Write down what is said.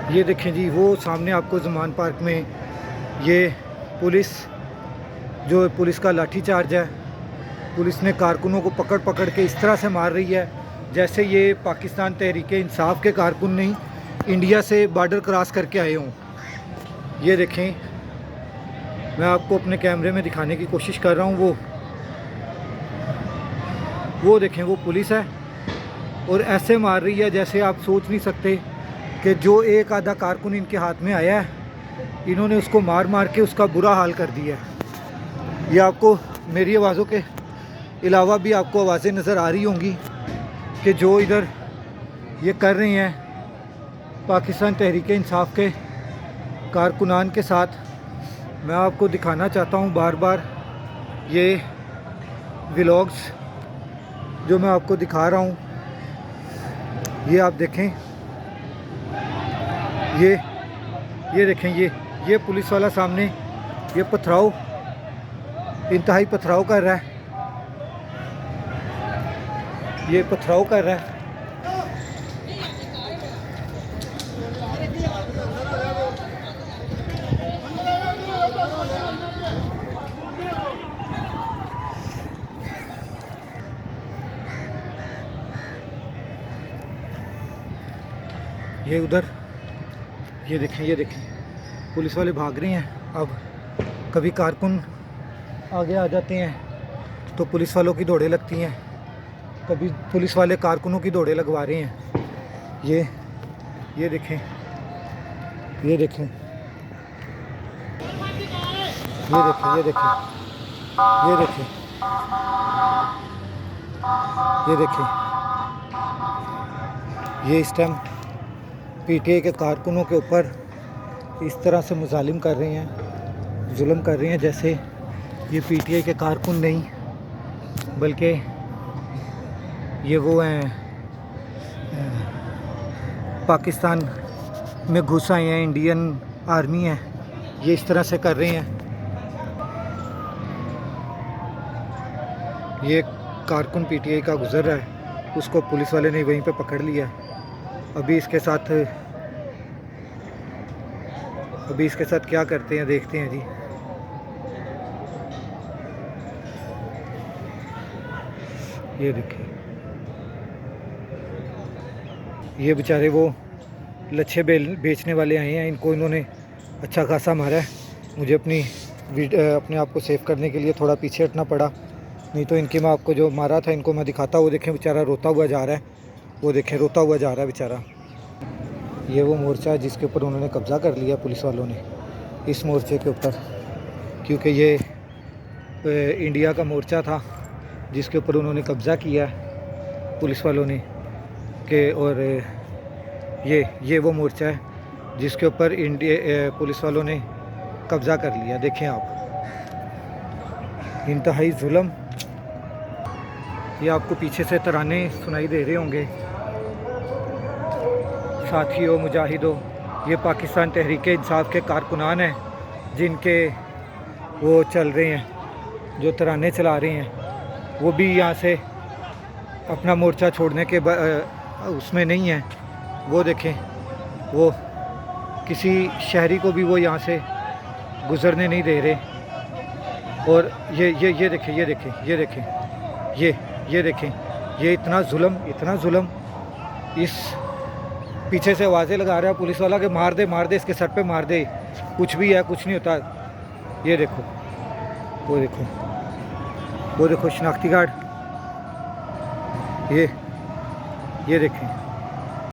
ये देखें जी, वो सामने आपको ज़मान पार्क में ये पुलिस, जो पुलिस का लाठी चार्ज है, पुलिस ने कारकुनों को पकड़ पकड़ के इस तरह से मार रही है जैसे ये पाकिस्तान तहरीक इंसाफ के कारकुन नहीं, इंडिया से बॉर्डर क्रॉस करके आए हों। ये देखें, मैं आपको अपने कैमरे में दिखाने की कोशिश कर रहा हूँ। वो देखें, वो पुलिस है और ऐसे मार रही है जैसे आप सोच नहीं सकते कि जो एक आधा कारकुन इनके हाथ में आया है, इन्होंने उसको मार मार के उसका बुरा हाल कर दिया है। ये आपको मेरी आवाज़ों के अलावा भी आपको आवाज़ें नज़र आ रही होंगी कि जो इधर ये कर रहे हैं पाकिस्तान तहरीक इंसाफ के कारकुनान के साथ। मैं आपको दिखाना चाहता हूँ बार बार ये व्लॉग्स जो मैं आपको दिखा रहा हूँ। ये आप देखें, ये देखें, ये पुलिस वाला सामने ये पथराव, इंतहाई पथराव कर रहा है, ये पथराव कर रहा है। ये उधर, ये देखें पुलिस वाले भाग रहे हैं। अब कभी कारकुन आगे आ जाते हैं तो पुलिस वालों की दौड़ें लगती हैं, कभी पुलिस वाले कारकुनों की दौड़ें लगवा रहे हैं। ये देखें, ये देखें, ये देखें, ये देखें, ये देखें, ये इस टाइम पीटीआई के कारकुनों के ऊपर इस तरह से मुजालिम कर रहे हैं, जुल्म कर रहे हैं जैसे ये पीटीआई के कारकुन नहीं बल्कि ये वो हैं पाकिस्तान में घुस आए हैं, इंडियन आर्मी है। ये इस तरह से कर रहे हैं। ये कारकुन पीटीआई का गुजर रहा है, उसको पुलिस वाले ने वहीं पे पकड़ लिया। अभी इसके साथ क्या करते हैं देखते हैं जी। ये देखिए, ये बेचारे वो लच्छे बेचने वाले आए हैं, इनको इन्होंने अच्छा खासा मारा है। मुझे अपने आप को सेव करने के लिए थोड़ा पीछे हटना पड़ा, नहीं तो इनकी मैं आपको जो मारा था इनको मैं दिखाता। वो देखें बेचारा रोता हुआ जा रहा है, वो देखें रोता हुआ जा रहा है बेचारा। ये वो मोर्चा है जिसके ऊपर उन्होंने कब्ज़ा कर लिया पुलिस वालों ने, इस मोर्चे के ऊपर, क्योंकि ये इंडिया का मोर्चा था जिसके ऊपर उन्होंने कब्ज़ा किया पुलिस वालों ने के। और ये वो मोर्चा है जिसके ऊपर पुलिस वालों ने कब्ज़ा कर लिया। देखें आप, इंतहाई जुल्म। ये आपको पीछे से तराने सुनाई दे रहे होंगे, साथियों मुजाहिदों। ये पाकिस्तान तहरीक इंसाफ के कारकुनान हैं जिनके वो चल रहे हैं, जो तराने चला रहे हैं। वो भी यहाँ से अपना मोर्चा छोड़ने के उसमें नहीं है। वो देखें, वो किसी शहरी को भी वो यहाँ से गुज़रने नहीं दे रहे। और ये देखें, ये देखें, ये देखें, ये देखें, ये इतना जुल्म। इस पीछे से आवाज़ें लगा रहा है पुलिस वाला कि मार दे इसके सर पे मार दे, कुछ भी है, कुछ नहीं होता। ये देखो, वो देखो शनाख्ती कार्ड, ये देखें।